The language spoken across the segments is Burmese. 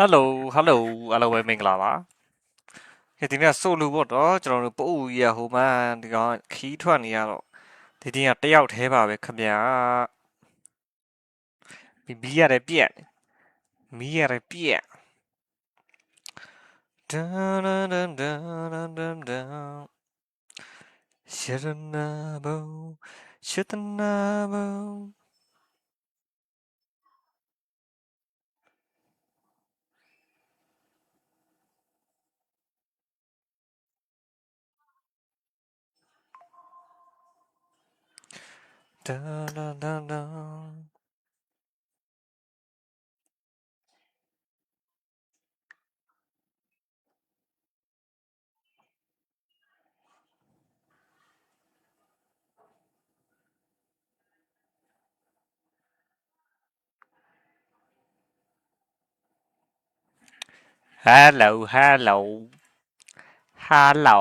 Hello hello အားလုံးပဲမင်္ဂလာပါခေဒီနေ့ဆိုလိုပေါ့တော့ကျွန်တော်တို့ပို့ရဟိုမှာဒီကောင်ခီးထွက်နေရတော့ဒီတင်းကတယောက်သေးပါပဲခမညာမီးရတယ်ပြက်မီးရတယ်ပြက်ဒန်ဒန်ဒန်ဒန်ဒန်ဒန်ရှရနာဘုံရှတနာဘုံဒန်ဒန်ဒန်ဒန်Hello hello hello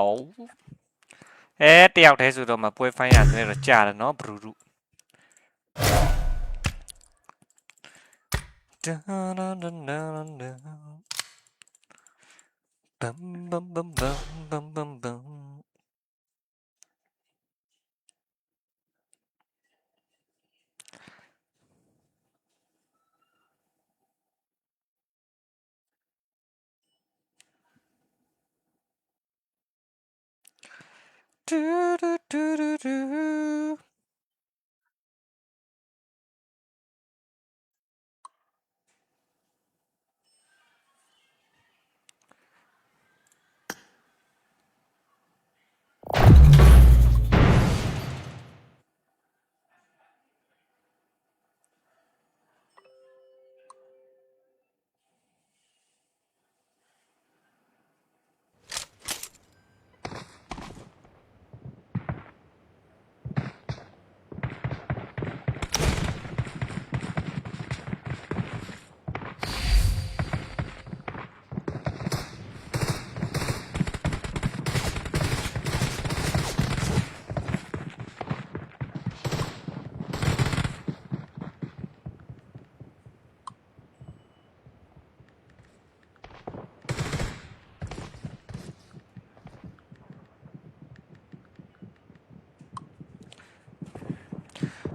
တယောက်တည်းဆိုတော့မပွဲဖိုင်းရတယ်တော့ကြာတယ်နော်ဘရူရူဒန်ဒန်ဒန်ဒန်ဒန်ဘမ်ဘမ်ဘမ်ဘမ်ဘမ်ဘမ်ဘမ်ဒူဒူဒူဒူဒူ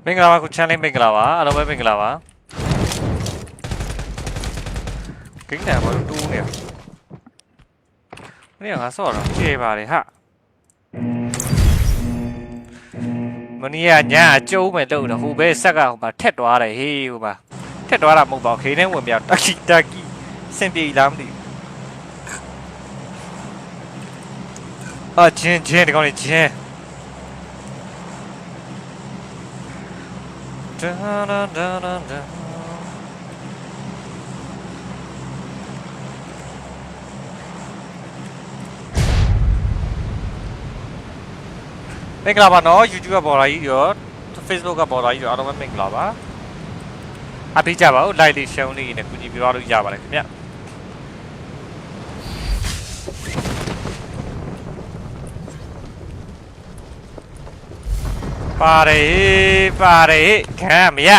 မင်္ဂလာပါခုချမ်းလေးမင်္ဂလာပါအားလုံးပဲမင်္ဂလာပါဂိမ်းတယ်ဘာလို့တူးနေလဲငါဆော့တော့ကျေပါလေဟာမနီးကညာကျုံးမယ်လို့တော့ဟိုဘဲဆက်ကဟိုမှာထက်သွားတယ်ဟေးဟိုမှာထက်သွားတာမဟုတ်ပါဘူးခေနဲ့ဝင်ပြတက်ကီစင်ပြေလားမသိဘူးချင်းဒီကောင်လေးချင်းDa da da da da မင်္ဂလာပါနော် YouTube ကပေါ်လာကြီးရော Facebook ကပေါ်လာကြီးရောအားလုံးပဲမင်္ဂလာပါအပိကြပါဦး like လေး share လေးနဲ့ကူညီပြပါလို့ရပါတယ်ခင်ဗျပါတယ်ခံမရ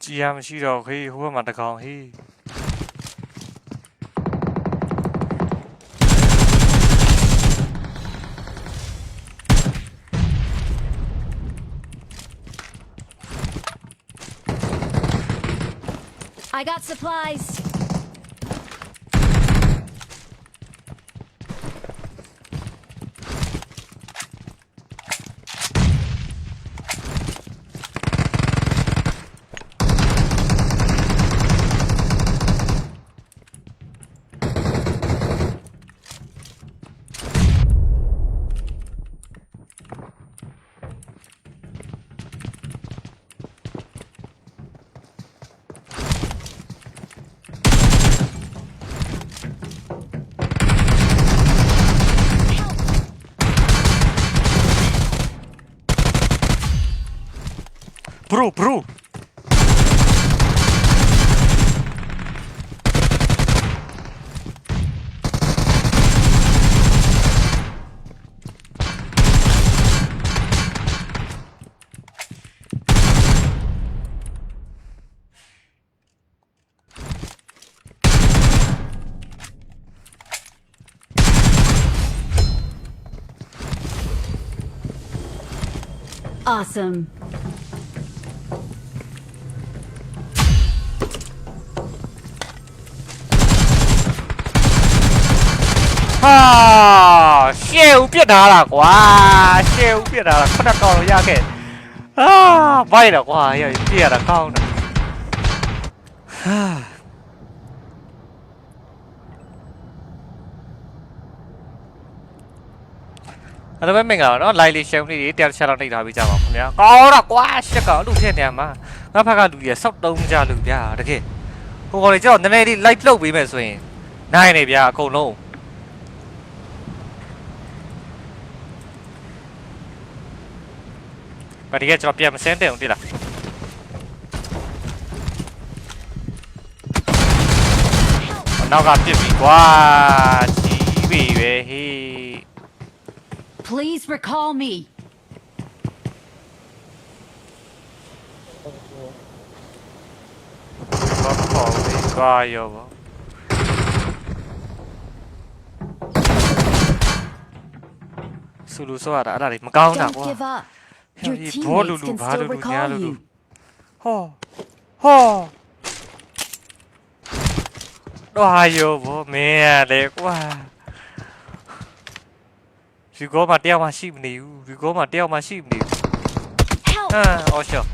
ကြည်ရမရှိတော့ခေးဟိုဘက်မှာတကောင်ဟေးI got supplies. bro Awesome. ha shell ပြစ်ထားတာကွာ shell ပြစ်ထားတာခုနကောင်ရခဲ့ဘိုက်တော့ကွာရပြစ်ရတာကောင်းတယ်ဟာအဲ့တော့မင်္ဂလာပါနော် live လေး share လေးတွေတရားချက်တော့နှိပ်ထားပေးကြပါခင်ဗျာကောင်းတော့ကွာရှစ်ကောင်အဲ့လိုထည့်နေမှာငါဘက်ကလူကြီးစောက်တုံးကြလူဗျာတကယ်ဟိုကောင်လေးကျွန်တော်နည်းနည်းလေး live လုပ်ပေးမယ်ဆိုရင်နိုင်နေဗျာအကုန်လုံးဘာဒီကကျွန်တော်ပြန်မစင်းတဲ့အောင်တိလားနောက်ကပြစ်ပြီကွာကြီးပြီပဲဟေး Please recall me. ဘာခေါ်လဲကွာရောပါဆူလူဆိုရတာအဲ့ဒါတွေမကောင်းတာ Don't ကွာ give up. Your ဘောလူ teammates လူ can ဘာလူ still လူညာ recall လူလူ you. ဟောတော့ရောဘောမင်းရလေကွာဒီကောမတရားမှရှိမနေဘူးဒီကောမတရားမှရှိမနေဘူး Help! အော်ရှော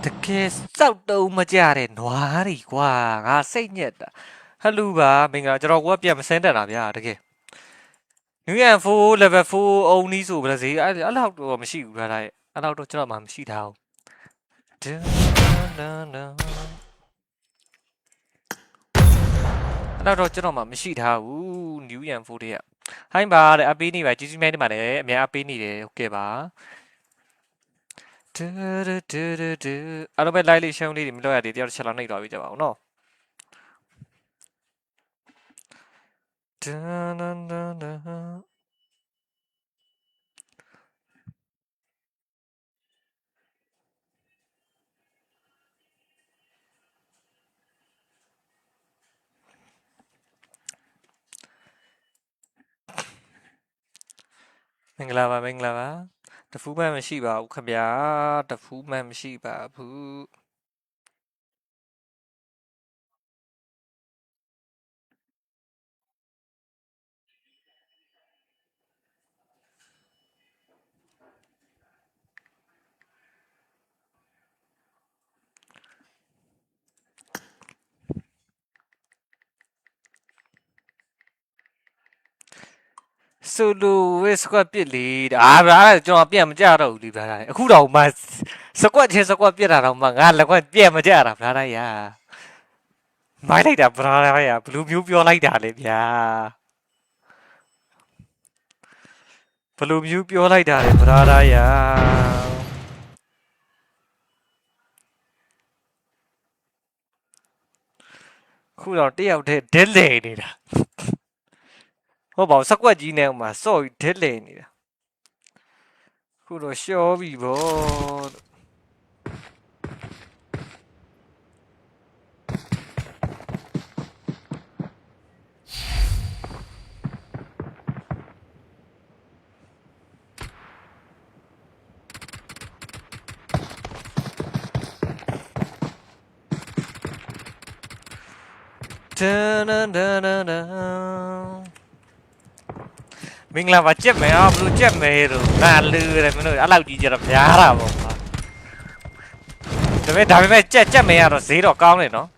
တကယ်စောက်တုံးမကြတဲ့နွားတွေကွာငါစိတ်ညက်တာဟယ်လိုပါမင်္ဂလာကျွန်တော်ကပြန်မစင်းတက်တာဗျာတကယ် New Year 4 level 4 only ဆိုပါစေအဲ့လောက်တော့မရှိဘူးလားအဲ့လောက်တော့ကျွန်တော်မှမရှိထားဘူးအဲ့တော့ကျွန်တော်မှမရှိထားဘူး New Year 4တဲ့ဟိုင်းပါတဲ့အပေးနေပါကြီးကြီးမဲနေပါလေအများအပေးနေတယ်ဟုတ်ကဲ့ပါအဲ့တော့ပဲ live လေးရှင်းလေးတွေမလုပ်ရသေးတယောက်တစ်ချက်လောက်နှိပ်သွားပြီးကြပါဦးနော်မင်္ဂလာပါတဖူးမှမရှိပါဘူးခင်ဗျာတဖူးမှမရှိပါဘူးဆိုလိုဝစ်စကွက်ပစ်လေဗျာကျွန်တော်ပြန်မကြတော့ဘူးလေဗျာအခုတော့မှစကွက်ချင်းစကွက်ပစ်တာတော့မှငါလက်ကွက်ပြန်မကြတာဗျာရာမိုက်လိုက်တာဗျာရာဘလူးမျိုးပြောလိုက်တာလေဗျာဘလူးမျိုးပြောလိုက်တာလေဗျာရာခုတော့တယောက်တည်းဒဲလေနေတာဟုတ်ပါဘူးစကွက်ကြီးနဲ့ဥမာစော့ပြီးဒဲလေနေတာခုတော့ရှောပြီဗောမင်္ဂလာပါကြက်မယ်ဘလူးကြက်မယ်တို့ငါလူတယ်မင်းတို့အဲ့လောက်ကြီးကြတော့များတာပေါ့ကွာဒါပေမဲ့ကြက်မယ်ရတော့ဈေးတော့ကောင်းတယ်နော်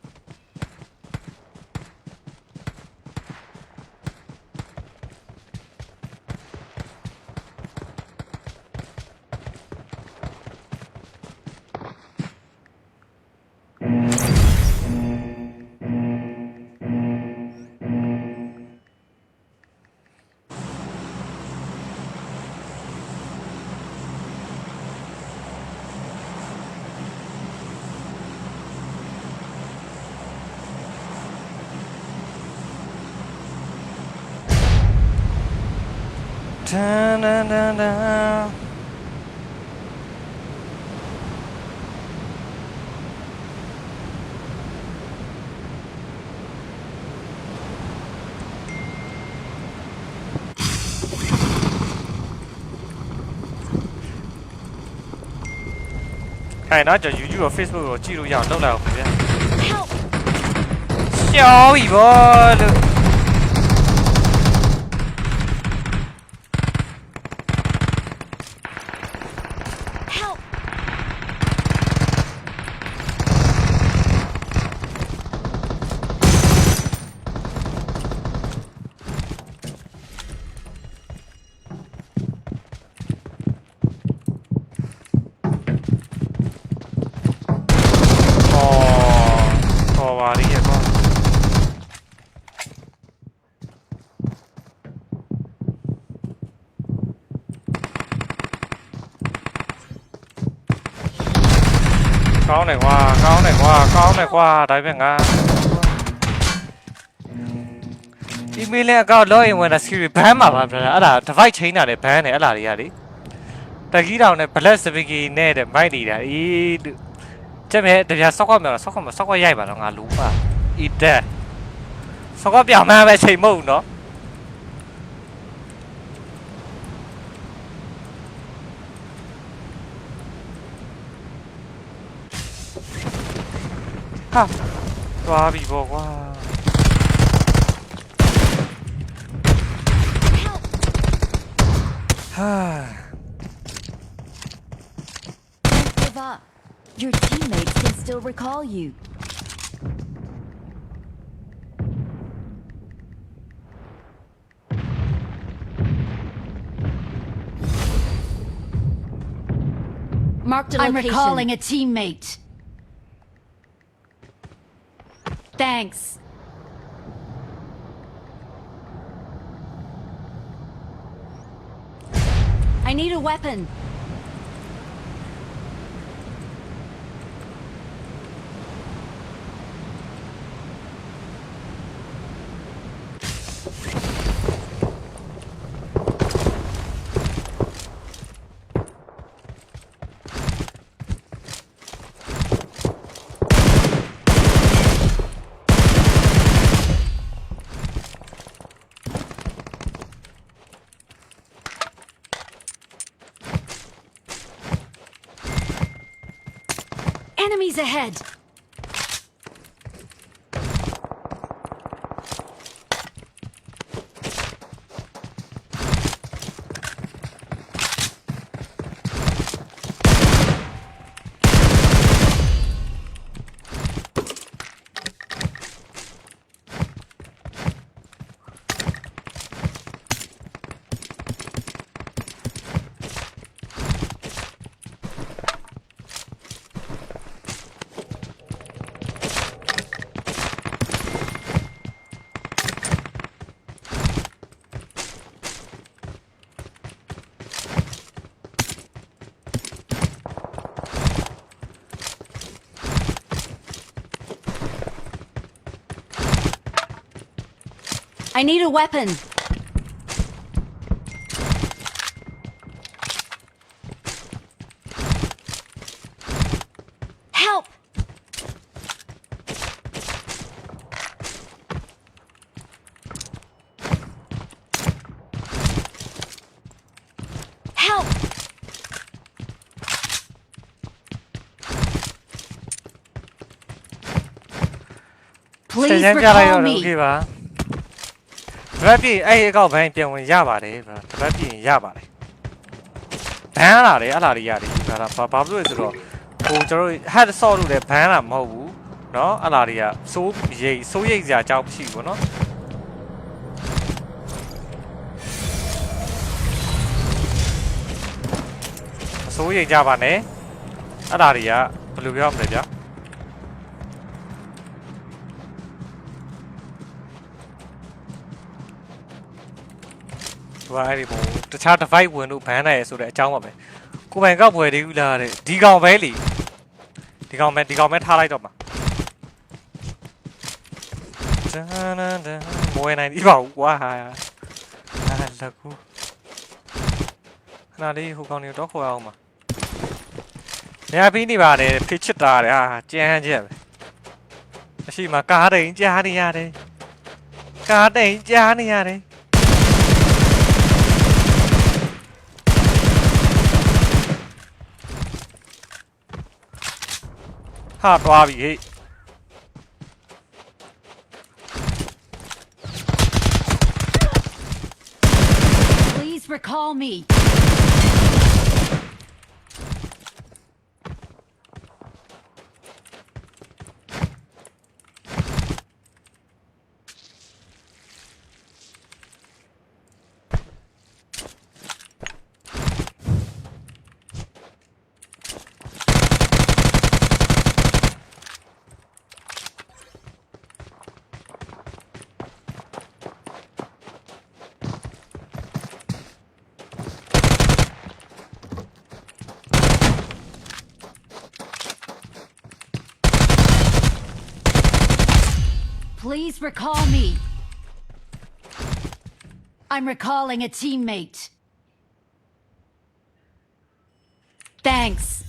ခိုင်နော်ကျွန်တော် YouTube ရော Facebook ရောကြည့်လို့ရအောင်လုပ်လိုက်အောင်ခင်ဗျာ Help! ရှောင်းပြီဗောလို့ Help! တော်ပါလိမ့်ရဲ့ကွာကောင်းတယ်ကွာကောင်းတယ်ကွာကောင်းတယ်ကွာဒါပေမဲ့ငါ email နဲ့ account login ဝင်တာ security ban မှာပါဗျာအဲ့ဒါ device change တာနဲ့ ban တယ်အဲ့လားတွေကလေတကြီးတောင်နဲ့ black speaky နဲ့တဲ့မိုက်နေတာအေးချက်မဲ့တပြားဆော့ခွက်မြော်ဆော့ခွက်ရိုက်ပါတော့ငါလူပါဤတက်ဆော့ခွက်ပြောင်းမှန်းပဲချိန်မဟုတ်ဘူးနော်ဟာသွားပြီပေါ့ကွာ Help! ဟာ Don't give up. Your teammates can still recall you. Marked a location. I'm recalling a teammate. Thanks. I need a weapon. Enemies ahead! I need a weapon. Help! Help! Please recall me. တပတ်ပြည့်အဲ့အကောက်ဘန်းပြန်ဝင်ရပါတယ်ဗျာတပတ်ပြည့်ရပါတယ်ဘန်းလာတယ်အဲ့လာတွေရတယ်ဒါဘာလို့လဲဆိုတော့ဟိုကျွန်တော်တို့ head shot လို့လည်းဘန်းလာမဟုတ်ဘူးเนาะအဲ့လာတွေကစိုးရိတ်စရာအကြောင်းမရှိဘူးเนาะအစိုးရိတ်ကြပါနဲ့အဲ့လာတွေကဘယ်လိုပြောမလဲဗျာအဲ့ဒီပုံတခြား device ဝင်လို့ဘန်းနိုင်ရဆိုတဲ့အကြောင်းပါပဲကိုပိုင်ကောက်ပွဲသေးဘူးလားတဲ့ဒီကောင်ပဲလေဒီကောင်ပဲထားလိုက်တော့မှာမွေးနိုင်ပြီပါကွာဟာလက်ကူ နားလေးဟိုကောင်တွေကိုတော့ခေါ်အောင်ပါနေရာပြီးနေပါတယ်ဖိချစ်တာတဲ့ဟာကြမ်းချက်ပဲအရှိမကားတိန်ကြားနေရတယ်ကားတိန်ကြားနေရတယ်ဟာသွားပြီဟေ့ Please recall me. Please recall me. I'm recalling a teammate. Thanks.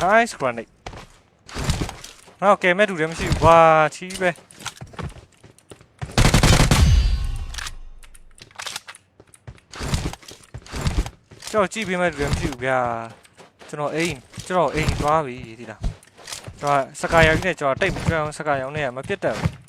Nice grenade. Okay, မဲ့တူတယ်မရှိဘူးကွာချီးပဲကြောက်ကြည့်ပေးမဲ့တူတယ်မရှိဘူးဗျာကျွန်တော်အိမ်သွားပြီဒီလားကျွန်တော်စကားရောင်ကြီးနဲ့ကျွန်တော်တိတ်မကျွမ်းအောင်စကားရောင်နဲ့မပြတ်တတ်ဘူး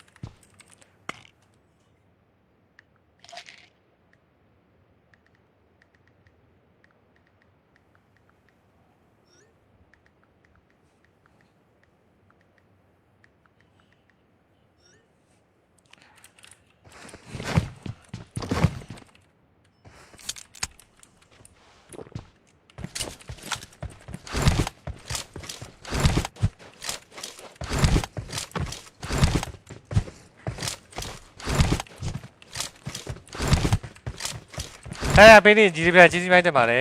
အဲ့ဒါပေးနေကြီးပြကြီးမိုက်တက်ပါလေ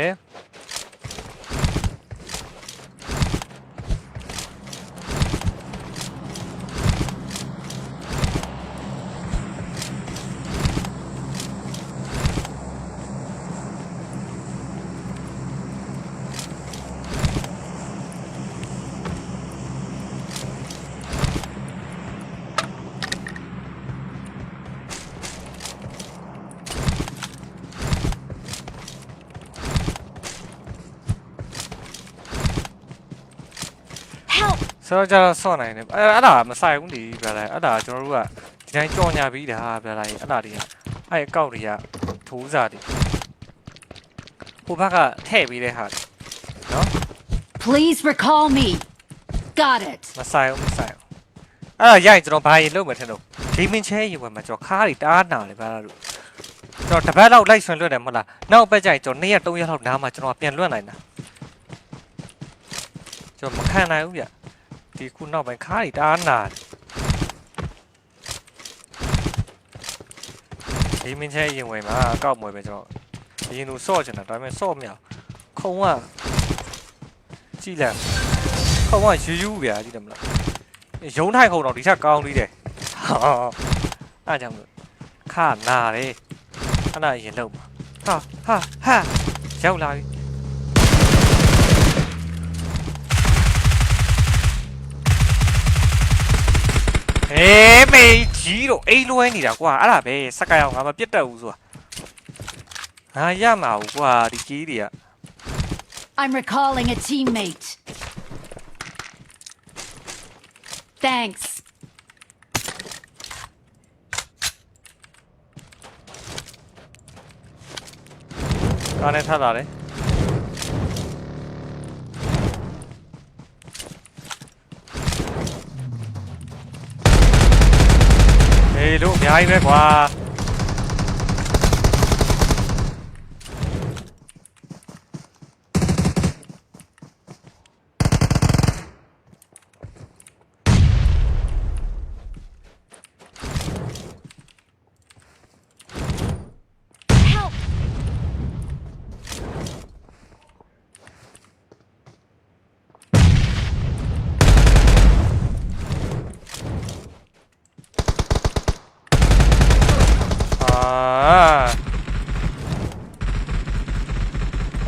ဆိုတော့ကျတော့ဆော့နိုင်တယ်အဲ့ဒါမဆိုင်ဘူးလေဗျာလေအဲ့ဒါကျွန်တော်တို့ကဒီတိုင်းကြော်ညာပြီးတာဗျာလေအဲ့ဒါတွေကအဲ့အကောက်တွေကထိုးစားတွေဟိုဘက်ကထည့်ပေးတဲ့ဟာနော် Please recall me. Got it. မဆိုင်ဘူးအဲ့ဒါရိုက်ကျွန်တော်ဘာရင်လုပ်မယ်ထင်တော့ဒီမင်းချဲရင်ဝင်မှာကျွန်တော်ခါးတွေတအားနာတယ်ဗျာလို့ကျွန်တော်တစ်ပတ်လောက်လိုက်ဆွန်လွတ်တယ်မဟုတ်လားနောက်ပတ်ကျရင်ကျွန်တော်2ရက်3ရက်လောက်နားမှာကျွန်တော်ပြန်လွတ်နိုင်တာကျွန်တော်မခံနိုင်ဘူးဗျဒီခုနောက်ပိုင်းခါးတွေတအားနာဒီမင်းချဲရင်ဝင်မှာအကောက်မွေပဲကျွန်တော်ရင်သူဆော့ချင်တာဒါပေမဲ့ဆော့မရခုံကကြည့်လိုက်ခုံကယူယူဗျာကြည့်တယ်မလားရုံးထိုင်ခုံတော့ဒီချက်ကောင်းသေးတယ်ဟာအဲ့ကြောင့်လို့ခါနာတယ်အဲ့ဒါရင်လုံးဟာရောက်လာပြီမေကြီးတော့အိမ်လွှဲနေတာကွာအဲ့ဒါပဲစက်ကြအောင်ငါမပြတ်တတ်ဘူးဆိုတာငါရမှာဘူးကွာဒီကြီးတွေက I'm recalling a teammate. Thanks. ကားနဲ့ထပ်လာတယ်ဟေးလို့အများကြီးပဲကွာ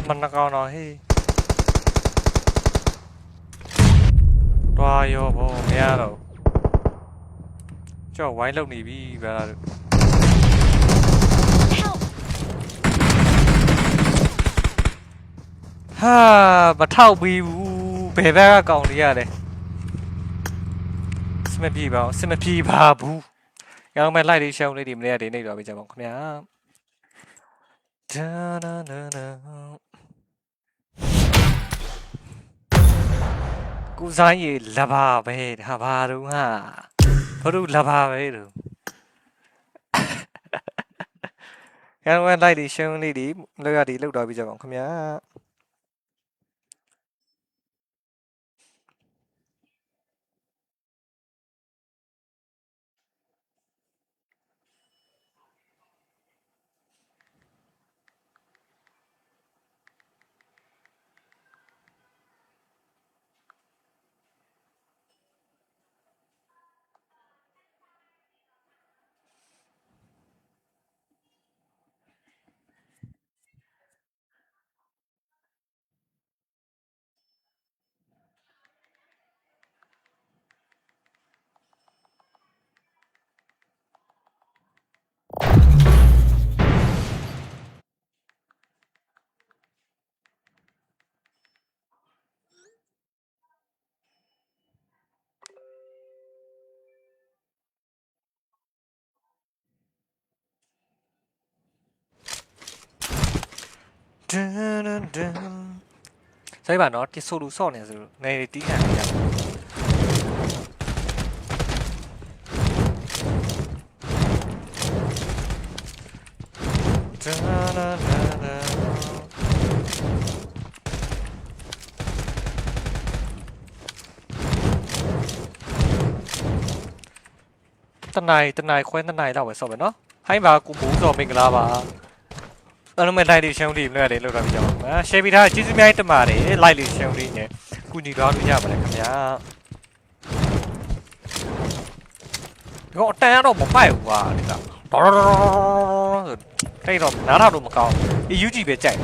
มันนักเอาหน่อยเฮ้ยတွားရောဗောမရတော့ကြောက်ဝိုင်းလုံနေပြီဗျာ Help! ဟာမထောက်ပြီးဘူးဘယ်ဘက်ကကောင်လေးရတယ်စမပြေပါဘူးစမပြေပါဘူးရောင်းမဲ့လိုက်လေးရှောင်းလေးဒီမနေ့ကဒီနေ့တော့ပြကြပါဦးခင်ဗျာဒါနာနာနာကိုဆိုင်ရေလဘာပဲဒါဘာတော့ဟာဘလို့လဘာပဲတော့ရောင်းမဲ့လိုက်လေးရှောင်းလေးဒီမနေ့ကဒီလောက်တော့ပြကြပါဦးခင်ဗျာဒန်ဒန်ဆိုင်ပါနော်တိဆိုလူဆော့နေဆိုလို့နေတီးခံနေရတယ်ဒန်ဒန်ဒန်တနိုင်ခွဲတနိုင်တော့ပဲဆော့ပဲနော်ဟိုင်းပါကိုမိုးစော်မင်္ဂလာပါအဲ့လိုမဲ့လိုက်လေးရှုံးလေးလွှဲလေးလောက်တော့ပြကြပါမယ်ရှယ်ပီထားကျေးဇူးများတင်ပါတယ်လိုက်လေးရှုံးလေးနဲ့ကုညီသွားလို့ရပါတယ်ခင်ဗျာဒီတော့အတန်တော့မပိုက်ဘူးကွာဒီကဒေါ်တိတ်တော့နားထောင်လို့မကောင်းဘူး UG ပဲကြိုက်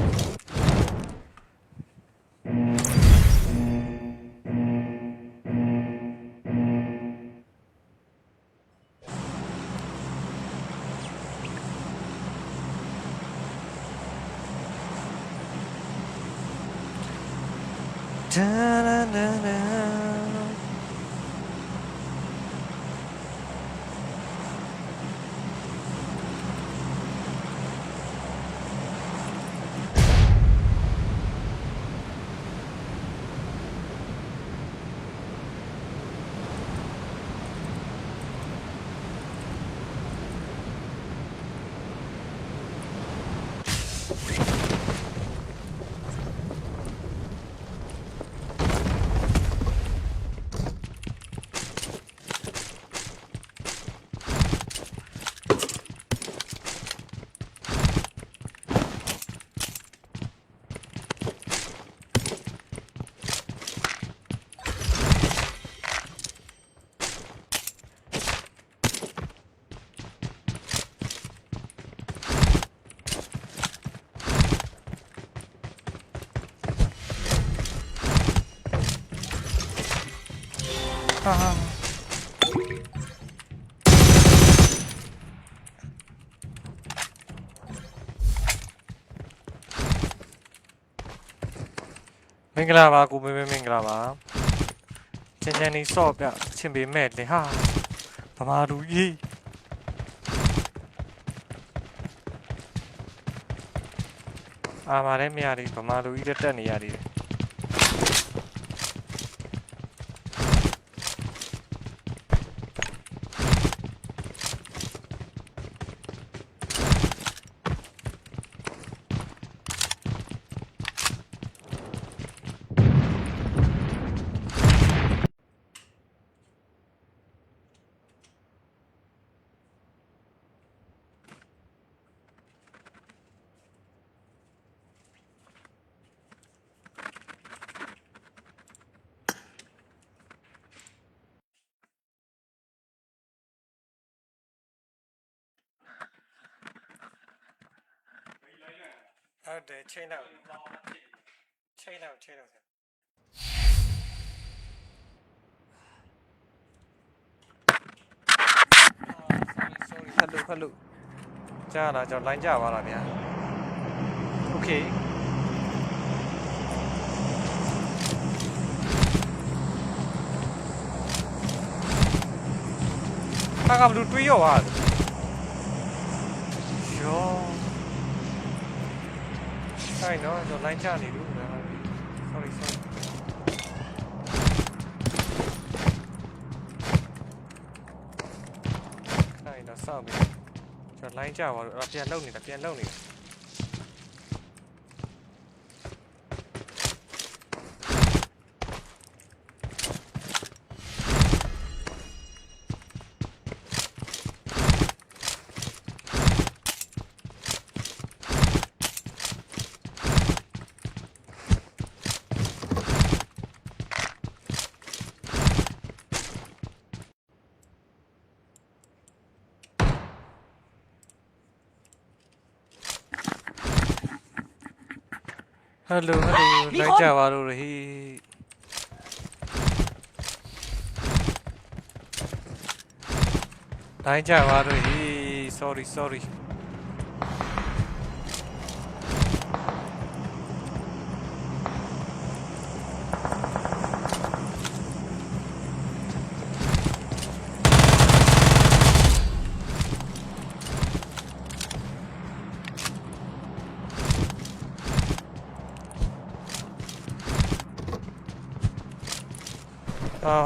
မင်္ဂလာပါကိုမေမင်္ဂလာပါချင်ချင်နေဆော့ပြချင်ပေမဲ့လေဟာဗမာလူကြီးအာမာလည်းမရသေးဗမာလူကြီးတက်နေရသေးတယ် ဟုတ်တယ်ချိန်တော့ချိန်တော့ sorry ဖတ်လို့ကြားလာကျွန်တော် line ကြပါလားဗျာ okay ဘာကဘလူးတွေးရောပါရောဆိုင်တော့ကျွန်တော် line ကြနေလို့ sorry ဆိုင်တော့စောင့်ပြီကျွန်တော် line ကြပါလို့အဲ့ပြန်လုံနေတာဟယ်လို line ကြပါလို့ဟေး line ကြပါလို့ဟေး sorry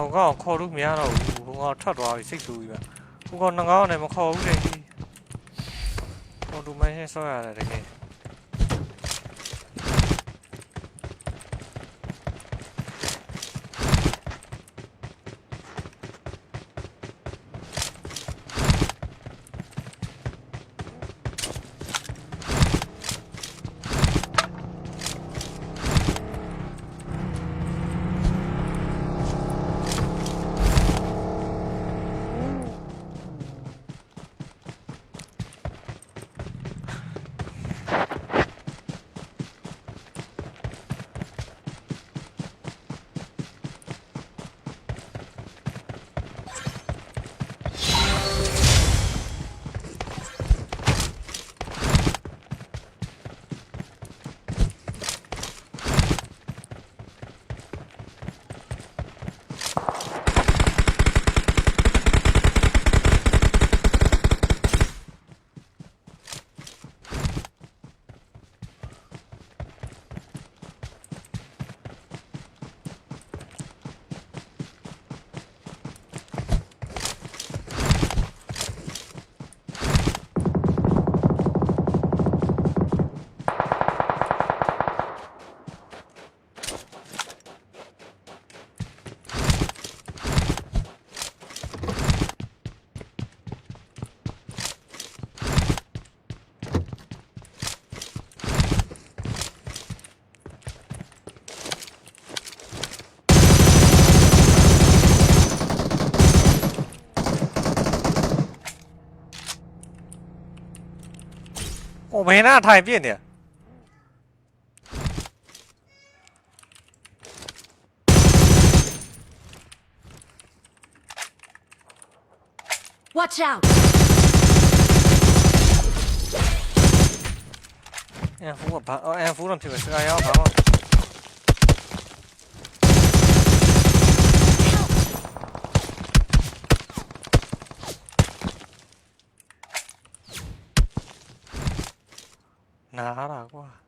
ဟိုကောင်ခေါ်လို့မရတော့ဘူးဟိုကောင်ထွက်သွားပြီစိတ်ဆိုးပြီဗျဟိုကောင်ငေါင်းနဲ့မခေါ်ဘူးလေဟိုလူမင်းဆောရတယ်တကယ် โอ้ไม่น่าถ่ายเปลี่ยนเนี่ย Watch out! แอร์ฟูกับบ้าแอร์ฟูต้องถือสกายเอาบ้าหนาหรอกว่า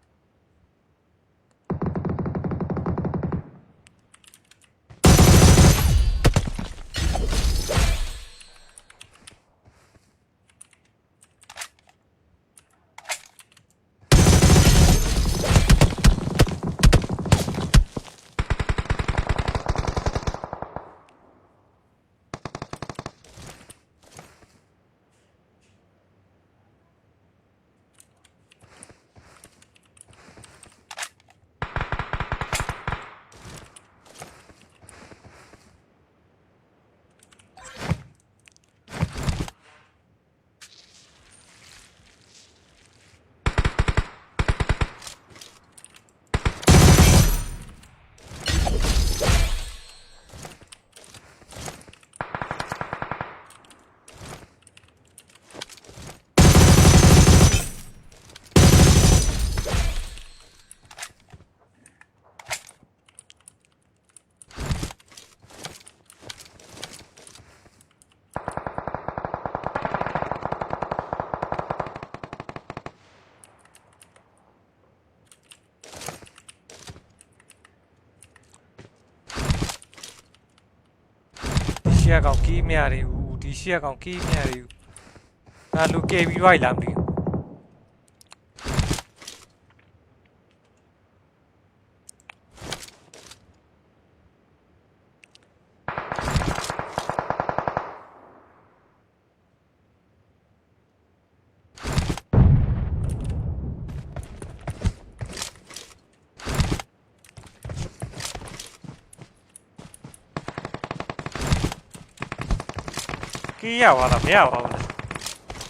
ရှေ့ကောင်ကြီးမြရတယ်ဦးဒီရှေ့ကောင်ကြီးမြရတယ်ဦးငါလူကေပြီးသွားလားမသိဘူးကြီးရပါလားမရပါဘူး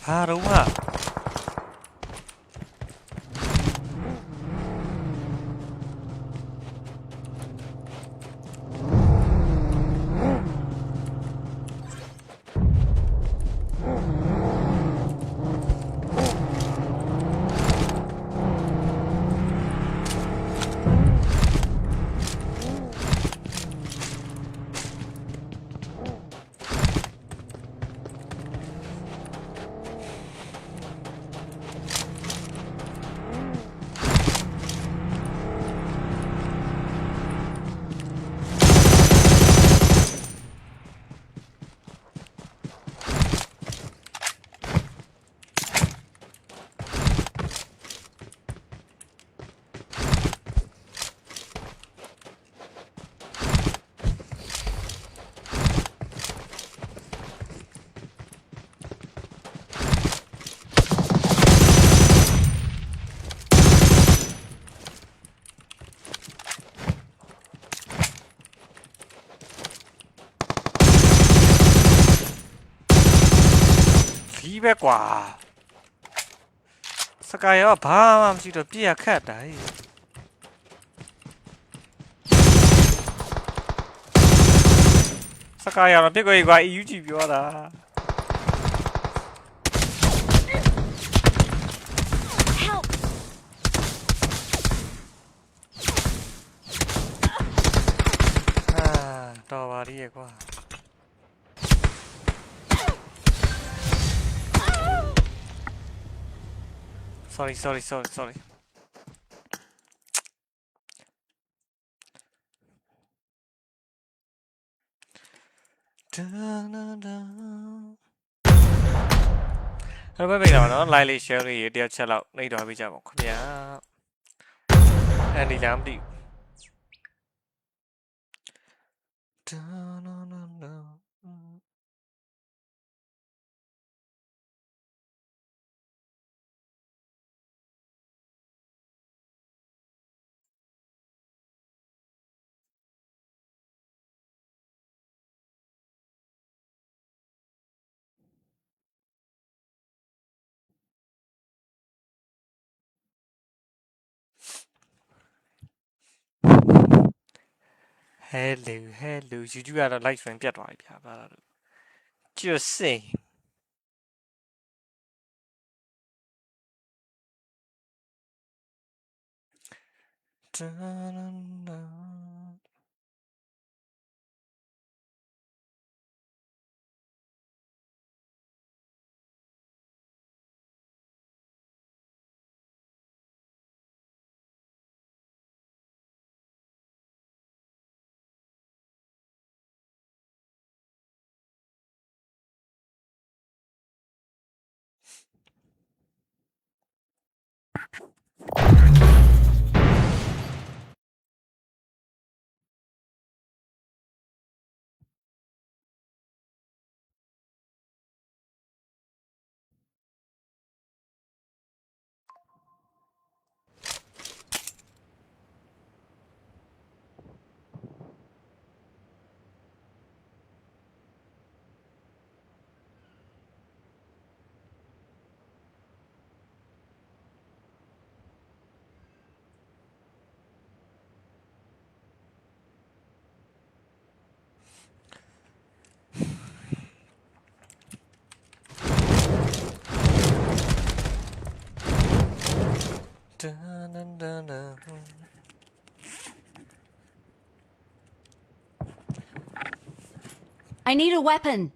ဘာတော့ဟာပဲကွာစကားရောဘာမှမရှိတော့ပြည့်ရခတ်တာဟဲ့စကားရောပြည့်ကိုကွာ EU ကြည့်ပြောတာတော်ပါရဲ့ကွာsorry sorryအဲ့ဘယ်မှာနော် like လေး share လေးတယောက်ချက်လောက်နှိပ်သွားပေးကြပါခင်ဗျာအဲ့ဒီလားမသိhello YouTube ကတော့ live stream ပြတ်သွားပြီဗျာဘာလို့just say I need a weapon.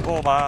ပေါ်မှာ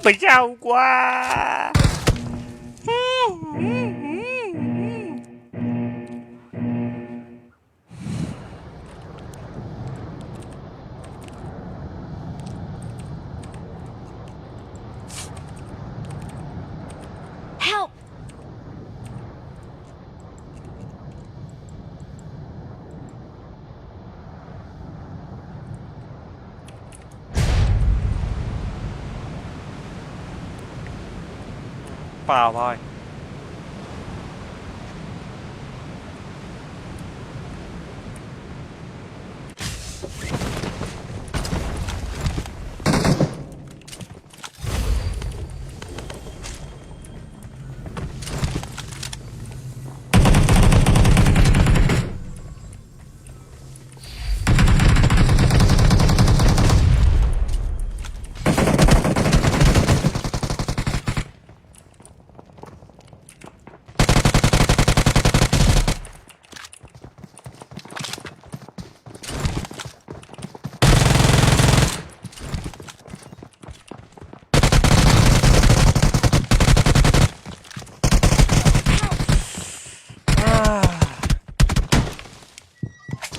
မရောက်ကွာ Help! ป่าวไป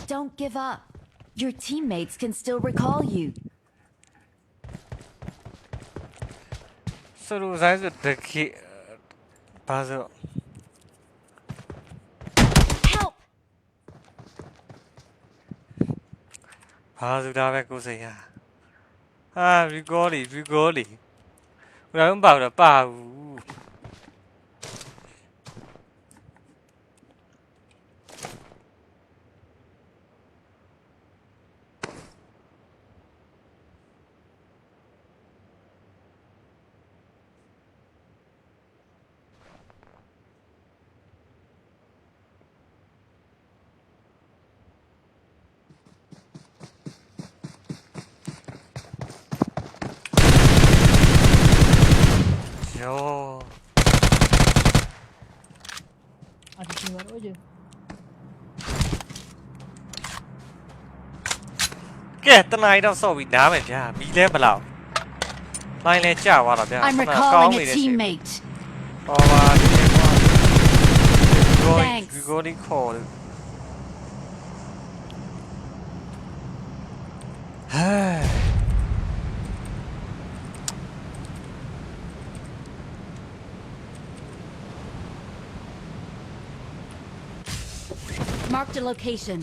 Don't give up. Your teammates can still recall you. ဆိုလိုဆိုင်ဆိုတခေဘာဆို Help! ဘာဆိုတာပဲကိုစိန်ဟာဟာဘီကောလီဘီကောလီဘယ်တော့ပါတော့ပါဘူး Yo. Ada sini baru aja. ကဲတနိုင်တော့စော့ပြီးနားမယ်ဗျာမီလဲမလောက်လိုင်းလဲကြာသွားတာဗျာ I'm recalling a teammate. ဟောပါဒီကွာ Thanks. We got it call ဟဲ့ Marked a location.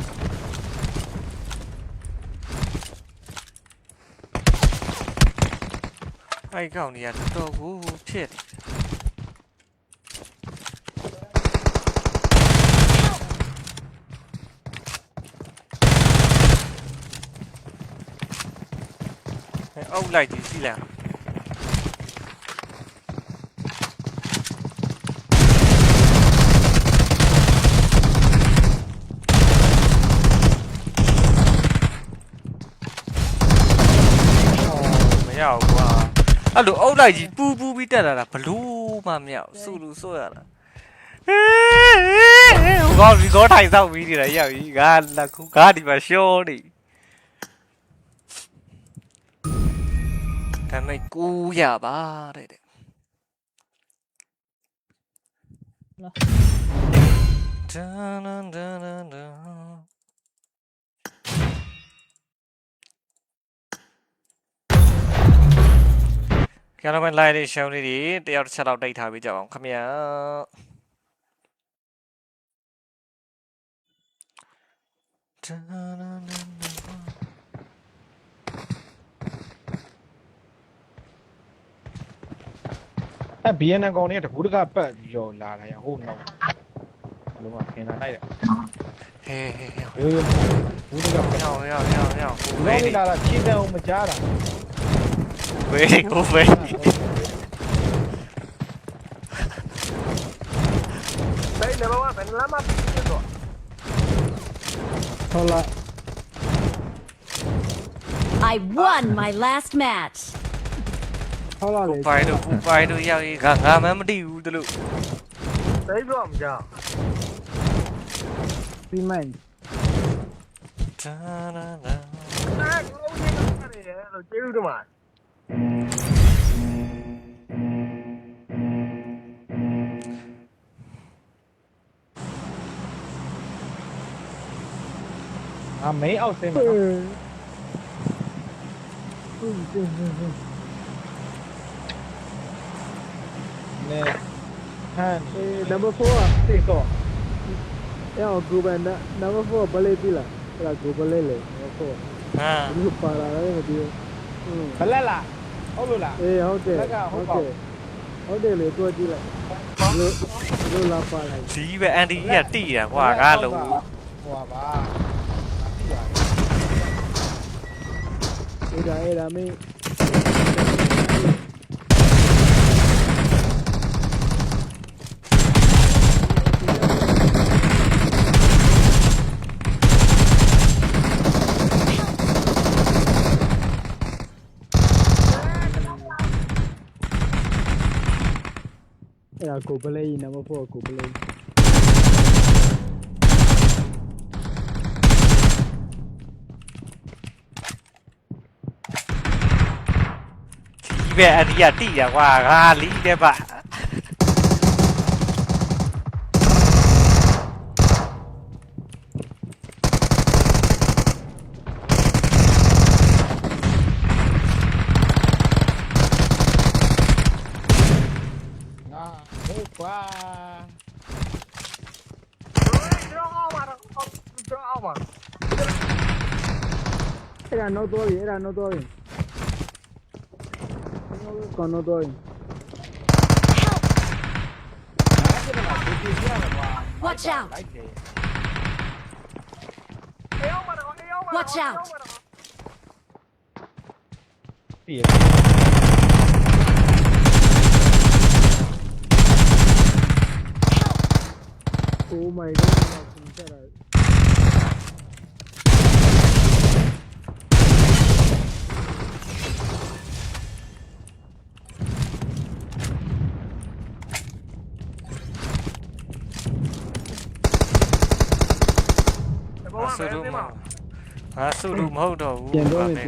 အဲ့ကောင်ကြီးကတော်ကိုဖြစ်နေတယ်အုပ်လိုက်ကြည့်စီလားမရဘူးကွာအဲ့လိုအုပ်လိုက်ကြီးပူပြီးတက်လာတာဘလို့မှမရဘူးစူလူဆိုရတာဟောဒီကောထိုင်ဆောင်ပြီးနေတာရောက်ပြီငါလက်ခုငါဒီမှာရှောနေဒါမဲ့900ပါတဲ့ Lah. Dun, dun, dun, dun, dun. ကျန်တော်မလိုက်လေးရှောင်းလေးတွေတယောက်တစ်ချက်တော့တိတ်ထားပေးကြအောင်ခင်ဗျာအဲ BNN ကောင်တွေကတကူတကပတ်ပြီးတော့လာတာရဟိုနောက် လုံးဝခင်လာလိုက်တယ် ဟဲ့ဟဲ့ဟဲ့ ရိုးရိုးဘူးတက ရောက်ရောက်ရောက်ရောက် ဘယ်လိုလာတာချင်းတဲ့အောင်မကြားတာ ဝေးကိုဝေး ဘယ်လိုမှဘယ်လာမှပြတော့ ဟုတ်လား I won my last match. ဟုတ်လားလေ ပိုင်တို့ရောက်ရေးငါမှမသိဘူးတလို့ ဘယ်တော့မှမကြောက် ပြီးမှန် တာလာလာ အဲ့လိုကြီးရတယ်လို့ကျေးဇူးတင်ပါ ငါမိန်အောက်ဆင်းမှာနော်နေဟန်number 4တိတော့ Yang Guban number 4 boleh bila. Kalau Guban lele number 4. ဟာ Ini parah lah dia. ဘလက်လားဟုတ်လို့လား Eh, okey. Laka, hukau. Okey. Okey le tu aja lah. Lu lapar lagi. ဒီပဲအန်တီကြီးကတိရကွာငါလုံး ဟိုပါပါ Dah mi. Ya, aku beli number 4 aku beli. ဒီပဲအန်တီကြီးကတိရကွာငါလီးတဲ့ပါ ငါဟုတ်ကွာ တော့အောင်ပါတော့အောင်ပါ Era no todo bien, era no todo bien. Con no todo bien. Watch out. လိုက်တယ် အေးအောင်ပါတော့အေးအောင်ပါ Watch out. ပြီ Oh my god, sincera. ။ဆူလို့မငါဆူလို့မဟုတ်တော့ဘူး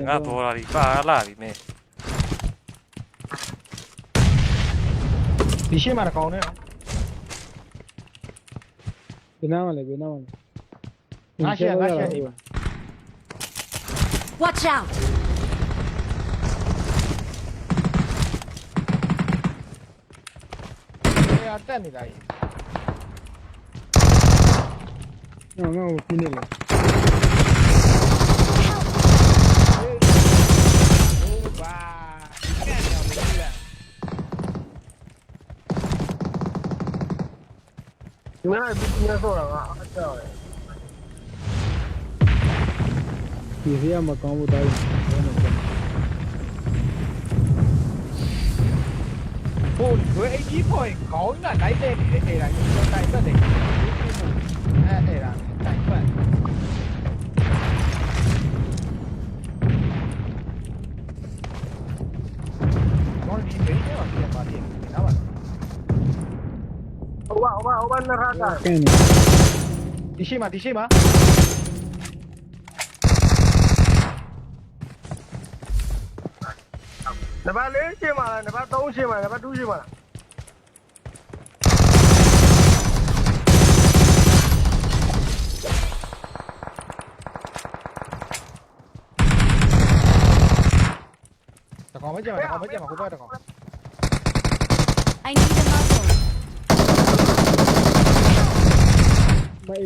။ငါဘော်လာဒီပါလာပြီမဲ ဒီရှေ့မှာတကောင်နဲ့နော် Benámale, benámale. Gracias, Sincera, gracias, la- Iba. Watch out. ရတက်နေတာကြီး No, no, finile. ဟုတ်ပါကဲ့တယ်လို့ပြော ဒီမှာဒီနေ့ဆိုတာကအကြောက်တယ် Si se llama como tal. Bueno, pues. ဟိုဝေးကြီးဖွင့်ခေါင်းကလိုက်တဲ့နေတာကြီးတော့တိုင်ပတ်တယ်အဲ့ဒါတိုင်ပတ်ဘောဒီဘေးတော့ပြန်ပါတယ်နော် ဟိုဘာနခါတာ ¿Qué ni? ဒီရှိမှာဒီရှိမှာ နံပါတ်4ရှင်းပါလားနံပါတ်3ရှင်းပါလားနံပါတ်2ရှင်းပါလား တကောင်မကြမှာတကောင်မကြမှာဟိုဘက်တကောင် I need a muzzle. Mày.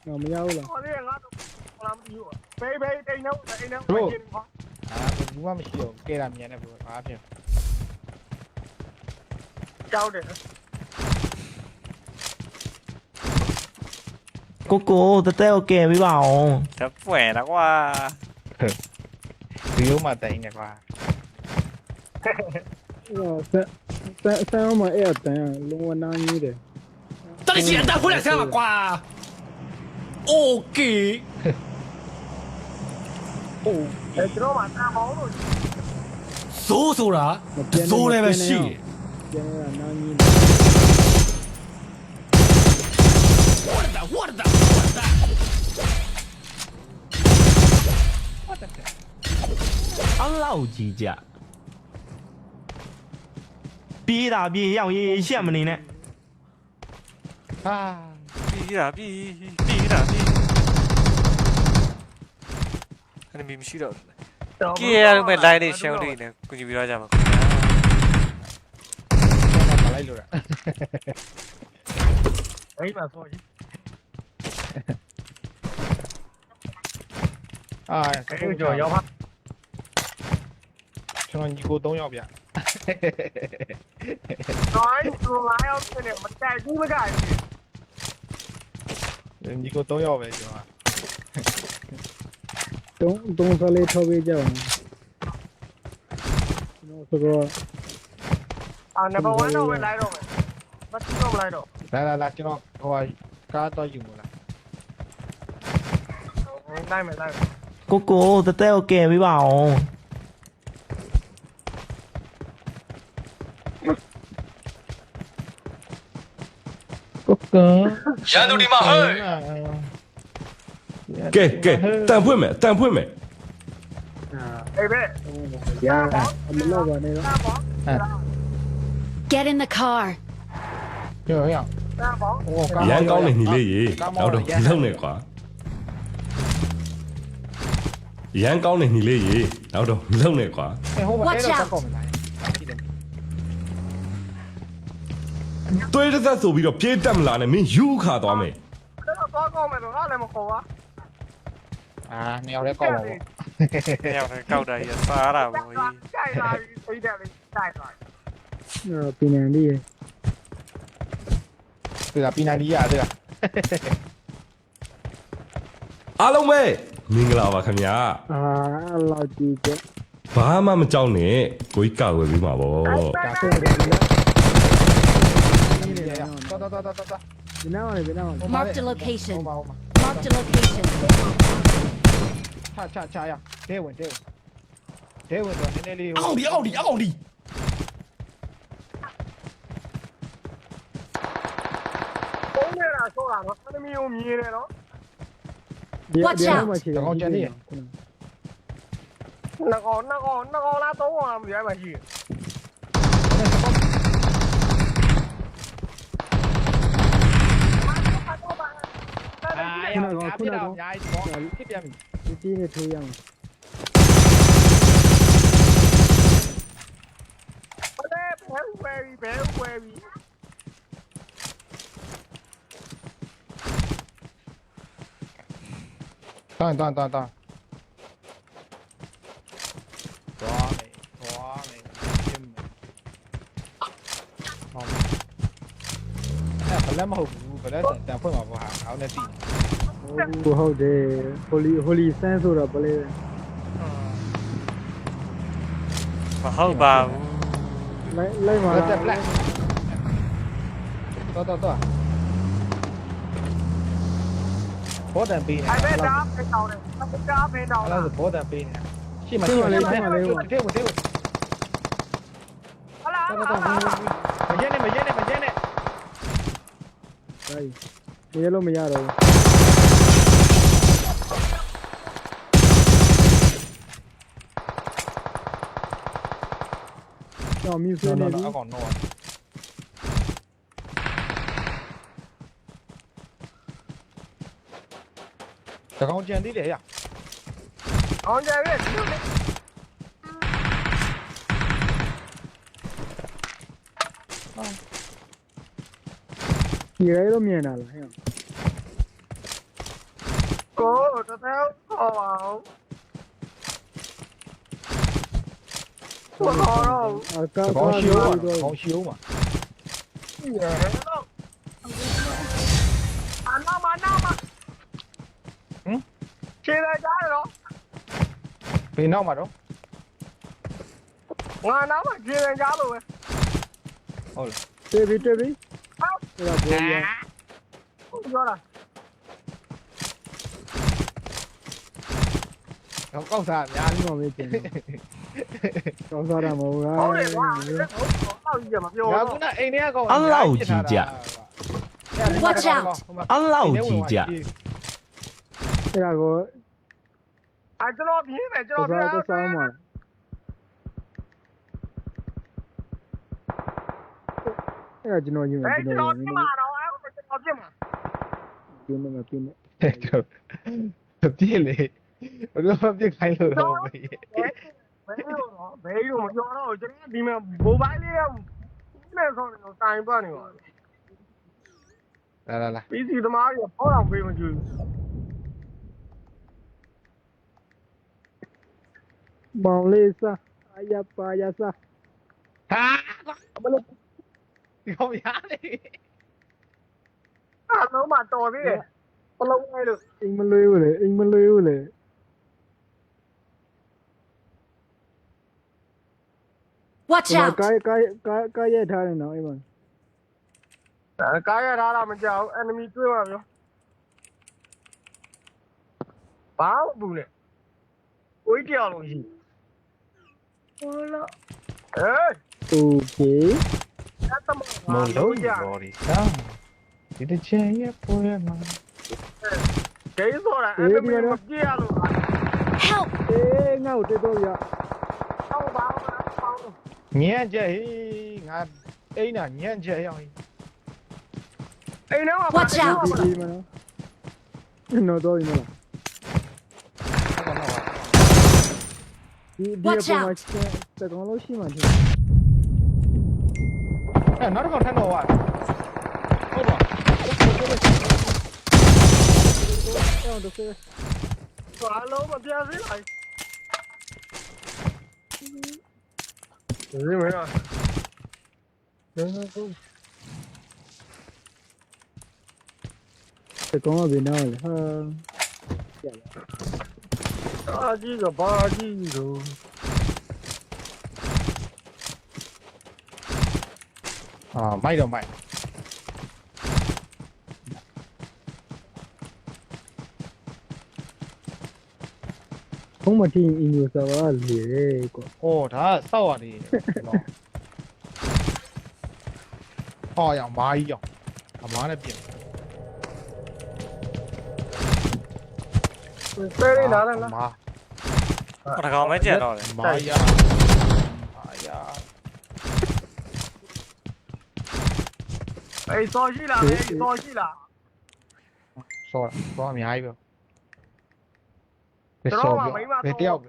No, me llamo la. ဟိုလေးငါတော့လာမသိဘူးဘေးတိတ်နှုတ်ရှင်းပါ အာဘူးမှမရှိတော့ကဲတာမြန်နေဘူးဘာဖြစ် ကြောက်တယ် ကိုကိုတတဲကိုကယ်ပေးပါအောင် တပွင့်တော့ကွာ ဒီလိုမှတိုင်နေကွာ ဟိုဆန်းမအဲ့တန်လုံးဝနားကြီးတယ် 到底几人带回来先了瓜？OK， အဲကျွန်တော်မှတန်ပေါင်းလို့ 搜搜啦，搜来呗戏。 ပြန်ရနားကြီး 我的，အလောက်ကြီးကြပြေးတာပြေးရောက်ရေးရှက်မနေနဲ့ ဟာ ပြီးတာပြီးတာပြီးအဲ့ဒီမရှိတော့ကြည့်ရမယ်လိုက်နေရှောင်းနေတယ်ကိုကြည့်ပြီးတော့ကြမှာ မလိုက်လို့ရ အိမ်မှာဆောကြီး အာ အဲ့ကျော်ရောက်ပါ ကျွန်တော်ညီကို3ယောက်ဗျ တော့သူလာရောက်နေမတိုက်ဘူးမကဘူး ညီကို3ယောက်ပဲကျွန်တော် တုံးစလေးထောက်ပေးကြအောင်ကျွန်တော်ဆိုတော့ အာနံပါတ်1တော့ပဲလိုက်တော့မယ်မတိတော့မလိုက်တော့ လာကျွန်တော်ဟိုကားတော့ယူမလား လိုက်မယ်လိုက် ကိုကိုတတဲကိုကယ်ပေးပါအောင် ကိုက 人都你妈嘿！ ကဲကဲတန်ဖွင့်မယ်တန်ဖွင့်မယ် အေးပဲ ရအမလို့ပါနဲ့တော့ တန်ပေါင်း Get in the car. ပြောရအောင် တန်ပေါင်း ဟိုကား ရန်ကောင်းနေညီလေးရေနောက်တော့လုံနေကွာရန်ကောင်းနေညီလေးရေနောက်တော့လုံနေကွာ ဟိုဘာလဲတော့ကောင်းမလားကြည့်တယ် သွေးတစ်သက်ဆိုပြီးတော့ပြေးတက်မလာနဲ့မင်းယူခါသွားမယ် တော့တော့ကောင်းမယ်တော့ငါလည်းမခေါ်ပါ အာနေရာလဲကောင်းပါဘော ရောက်တယ်ကောက်တာကြီးစားတာပေါ့ကြီး ကြိုက်လာပြီသိတယ်လေကြိုက်လာ ပြင်နေလေး ဒီကပီနာလီရတယ်က အားလုံးပဲမင်္ဂလာပါခင်ဗျာ အာလောက်ကြီးကျ ဘာမှမကြောက်နဲ့ကိုကြီးကောက်ဝယ်ပြီးမှာပေါ့ ဒါဆိုရင်တော့ ဒီနားမှာဒီနားမှာ Marked a location. ဟိုမှာ Marked a location. ချရဒဲဝင်တော့နည်းနည်းလေး 奥利， ဘုန်းနေတာဆိုတာတော့ enemy ကိုမြင်တယ်နော် ဒီမှာခြေ ငကောင်လား3ကောင်လားမသိဘူးမရှိ အာရအောင်ပြတော့ညာကြီးပေါ့ဖြစ်ပြန်ပြီ ဒီတီးနဲ့ထိုးရအောင် ဘယ်ဝယ်ပြီ တန်သွားမယ်ရှင်းမယ်ဘလက်မဟုတ်ဘူးဘလက်တန်ဖွင့်မှာပေါ့ဟာအောင်းနဲ့တီး ဟုတ်တယ်ဟိုလီဆန်းဆိုတော့ပလဲ မဟုတ်ပါဘူး လိုက်ပါ လက်တက်ပလက်တော့ဘောတန်ပေးနေ အဲ့ဒါဒါဖေးတောင်းတယ်ဒါဖေးတောင်း အဲ့ လား ဒါဘောတန်ပေးနေရှေ့မှာတဲဝင် ဟလာ တော့မရဲနဲ့ တိုင်းဒီလိုမရတော့ဘူးတော့မြူဆွေးနေပြီ အကောင်တော့တကောင်ကြံသေးတယ်ရ အောင်ကြရဲ့ဒီလိုလေ ဒီရဲလို့မြင်တာလားဟဲ့ ကိုတော်တော်ခေါ်ပါဦးခေါ်တော့ အကာ တ း ကောင်ရှိအောင် တော့ ကောင်ရှိအောင်မှာ အနာမ ဘေးနောက်မှာတော့ ငါနားမှာကျေရင်ကြားလို့ပဲ ဟုတ်လား တွေ့ပြီအဲ့ဒါဘောရ ဟုတ်ပြောတာ တော့ကောက်စားအများ ဒီမှာမေးတင်ကောင်းစားရမဟုတ်လား ဟုတ်တယ်ကွာဟုတ်ကြီးမပြော ငါ တော့ ခုနအိမ်ထဲကောင် Watch out အဲ့လောက်ကြီးကြ အဲ့ဒါကို ကျွန်တော်ပြေးမယ်ကျွန် ကော တော် င်းစားတော့စားမှာအဲ့ဒါကျွန်တော်ယူမယ် ကျွန်တော်ပြမှာတော့အဲ့ကျွန်တော်ပြမှာ ပြင်းနေပြင်းနေ ပြည့်လေဘယ်လိုပြစ်ခိုင်းလို့တော့မေး ဘယ်လိုမပြောတော့ကျွန်တော်ဒီမှာမိုဘိုင်းလေးကနဲ့ဆိုတော့တိုင်ပတ်နေပါ လာ PC သမားကြီးပေါ်အောင်ပေးမကြည့် ဘောင်လေးစားအယပါယစား ဟာဘယ်လိုဒီကောင်ရလေ အားလုံးမတော်သေးတယ်ပလုံးလေးလို့ အိမ်မလွေးဘူးလေအိမ်မလွေးဘူးလေ Watch ကာ out! ကာရထားတယ်နော်အဲ့မှာ ကားရထားတာမကြောက် enemy တွေ့မှာပြောဘာဘူးလဲကိုကြီးတရားလုံးရှိဟုတ်လားโอเค အဲ့တမ မလုံးရော်ဒီစာဒီတချင်ရဲ့ပွဲမှာ ဒိဆိုတာ enemy မပြေရလို့ Help! အေးငါ့ကိုတွေ့တော့ရ တော့ဘာမှမပေါ့ ညံ့ချက်ဟေးငါအိမ်နာညံ့ချက်ရောက် အိမ်ထဲမှာ Watch out ဒီမနော်တော့ရမလားဒီပေါ်မှာစကောင်လို့ရှိမှတယ် အဲ့နောက်တော့ထပ်တော့ဝါဟုတ်ပါ အဲ့တော့ဆက် ဘာလုံးမပြသေးလိုက်ဒီမရစကောင်ကဘယ်နော်လဲဟာ အာကြီးကဘာကြီးလို့ မိုက်တော့မိုက် ဘုံမတင်အင်ဂျူဆာပါလေကွာ ဟောဒါစောက်ရတယ်ဟောရောင်မာကြီးရောင်အမားနဲ့ပြင် ဆယ်လေးလာလား မာ တကောင်မဲကြံတော့တယ် မာယာ အေးစောရှိလားအေးစောရှိလား ဆောတော့အများကြီးပဲဆောဘယ်တယောက်ပဲ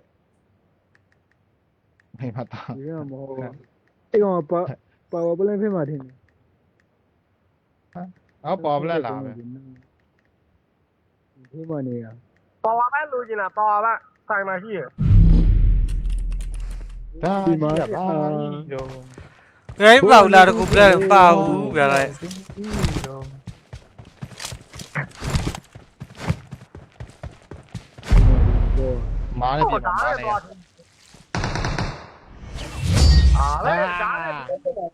မိမတာ ဒီကမဟုတ်အဲ့ကောင်ပါဝါပလန်ဖိမှတင်တယ် ဟောပေါ်ပလက်လာပဲ ဖိမှနေရ ပေါ်ပါမဲ့လိုချင်လားပေါ်ပါဆိုင်မှာရှိရ ဒါဒီမှာပါရော ဂိမ်းပါဘူးလားတကူပလက်ပါဘူးဗျာလိုက် မားနဲ့ပြင်မားနဲ့ အားလေဒါနဲ့ပေါ်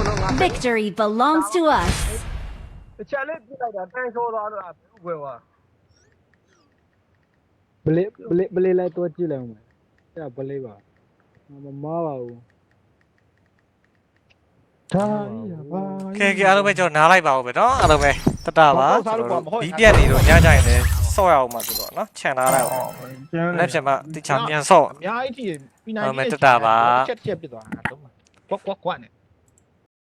တော့ငါ Victory belongs to us! တချာလေးပြလိုက်တာတန်းချိုးသွားတော့ဘယ်ဝါ ဘလေလိုက်တော့ကြည့်လိုက်အောင်အဲ့ဘလေပါမမားပါဘူး ဒါရပါ ကဲအားလုံးပဲကျွန်တော်နားလိုက်ပါဦးပဲเนาะအားလုံးပဲတတပါဒီပြက်နေတော့ညကြရင်လည်းဆော့ရအောင်ပါဆိုတော့เนาะခြံထားလိုက်အောင်လက်ဖြတ်မှတိချာပြန်ဆော့ အများကြီးထိပြီးနိုင် ဟုတ်မယ်တတပါ ချက်ပြစ်သွားတာတော့ကွက်နဲ့